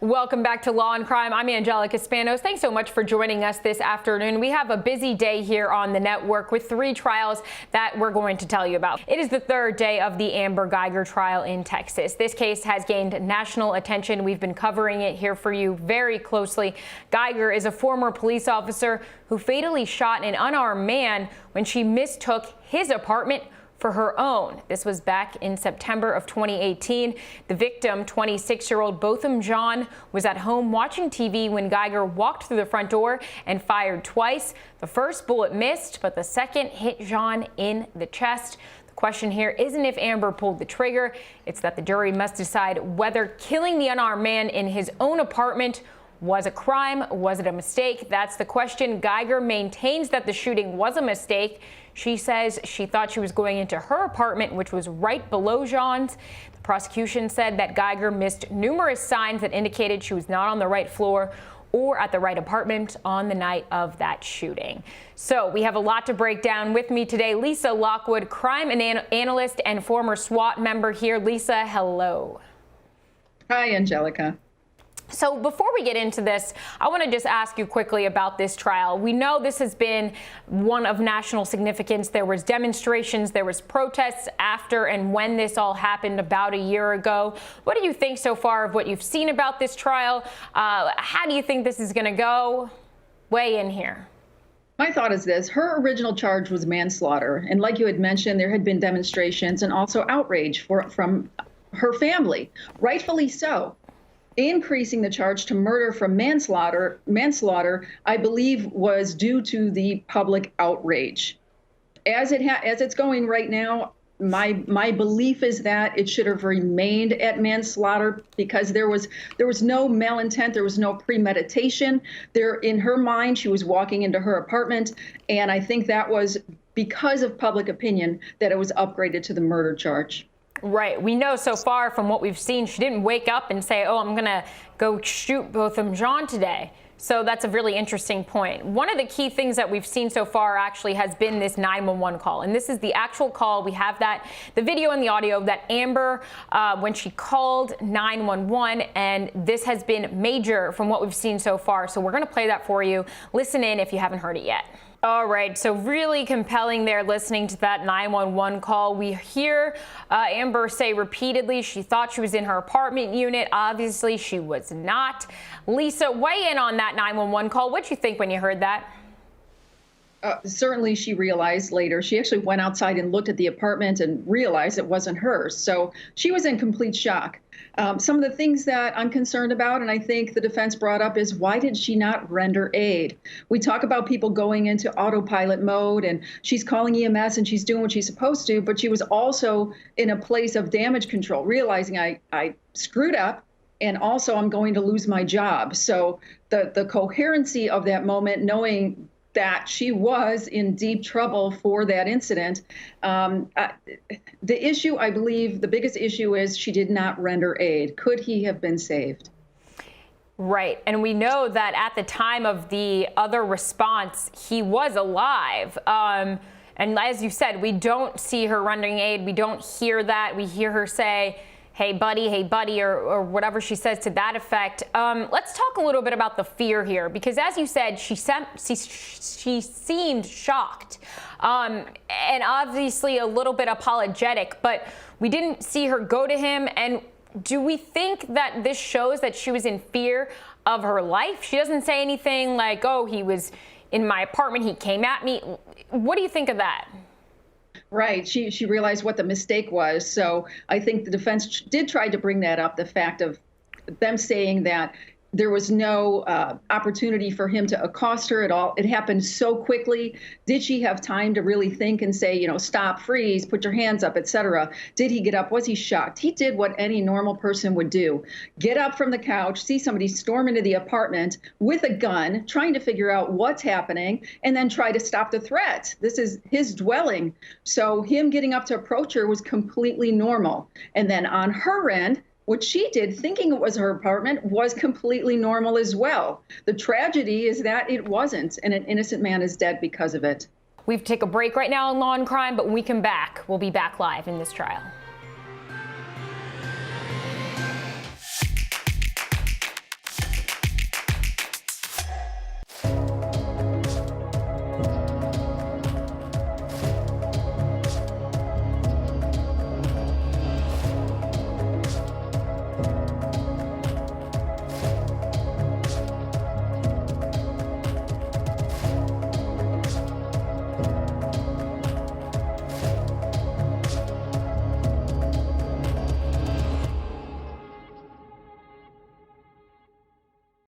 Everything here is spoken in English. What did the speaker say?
Welcome back to Law and Crime. I'm Angelica Spanos. Thanks so much for joining us this afternoon. We have a busy day here on the network with 3 trials that we're going to tell you about. It is the 3rd day of the Amber Guyger trial in Texas. This case has gained national attention. We've been covering it here for you very closely. Guyger is a former police officer who fatally shot an unarmed man when she mistook his apartment for her own. This was back in September of 2018. The victim, 26-year-old Botham Jean, was at home watching TV when Guyger walked through the front door and fired twice. The first bullet missed, but the second hit Jean in the chest. The question here isn't if Amber pulled the trigger, it's that the jury must decide whether killing the unarmed man in his own apartment was a crime. Was it a mistake? That's the question. Guyger maintains that the shooting was a mistake. She says she thought she was going into her apartment, which was right below Jean's. The prosecution said that Guyger missed numerous signs that indicated she was not on the right floor or at the right apartment on the night of that shooting. So we have a lot to break down. With me today, Lisa Lockwood, crime analyst and former SWAT member here. Lisa, hello. Hi, Angelica. So before we get into this, I want to just ask you quickly about this trial. We know this has been one of national significance. There was demonstrations, there was protests after and when this all happened about a year ago. What do you think so far of what you've seen about this trial? How do you think this is going to go? Weigh in here. My thought is this. Her original charge was manslaughter. And like you had mentioned, there had been demonstrations and also outrage from her family, rightfully so. Increasing the charge to murder from manslaughter, I believe, was due to the public outrage. As it's going right now, my belief is that it should have remained at manslaughter because there was no malintent, there was no premeditation. In her mind, she was walking into her apartment, and I think that was because of public opinion that it was upgraded to the murder charge. Right. We know so far from what we've seen, she didn't wake up and say, oh, I'm going to go shoot Botham Jean today. So that's a really interesting point. One of the key things that we've seen so far actually has been this 911 call. And this is the actual call. We have the video and the audio that Amber, when she called 911, and this has been major from what we've seen so far. So we're going to play that for you. Listen in if you haven't heard it yet. All right, so really compelling there listening to that 911 call. We hear Amber say repeatedly she thought she was in her apartment unit. Obviously, she was not. Lisa, weigh in on that 911 call. What'd you think when you heard that? Certainly, she realized later. She actually went outside and looked at the apartment and realized it wasn't hers. So she was in complete shock. Some of the things that I'm concerned about, and I think the defense brought up, is why did she not render aid? We talk about people going into autopilot mode, and she's calling EMS and she's doing what she's supposed to, but she was also in a place of damage control, realizing I screwed up. And also, I'm going to lose my job. So the coherency of that moment, knowing that she was in deep trouble for that incident. The issue, I believe, the biggest issue is she did not render aid. Could he have been saved? Right. And we know that at the time of the other response, he was alive. And as you said, we don't see her rendering aid. We don't hear that. We hear her say, hey, buddy, or whatever she says to that effect. Let's talk a little bit about the fear here, because as you said, she seemed shocked and obviously a little bit apologetic, but we didn't see her go to him. And do we think that this shows that she was in fear of her life? She doesn't say anything like, oh, he was in my apartment, he came at me. What do you think of that? Right. She realized what the mistake was. So I think the defense did try to bring that up, the fact of them saying that there was no opportunity for him to accost her at all. It happened so quickly. Did she have time to really think and say, stop, freeze, put your hands up, etc.? Did he get up? Was he shocked? He did what any normal person would do. Get up from the couch, see somebody storm into the apartment with a gun, trying to figure out what's happening, and then try to stop the threat. This is his dwelling. So him getting up to approach her was completely normal. And then on her end, what she did, thinking it was her apartment, was completely normal as well. The tragedy is that it wasn't, and an innocent man is dead because of it. We've taken a break right now on Law and Crime, but when we come back, we'll be back live in this trial.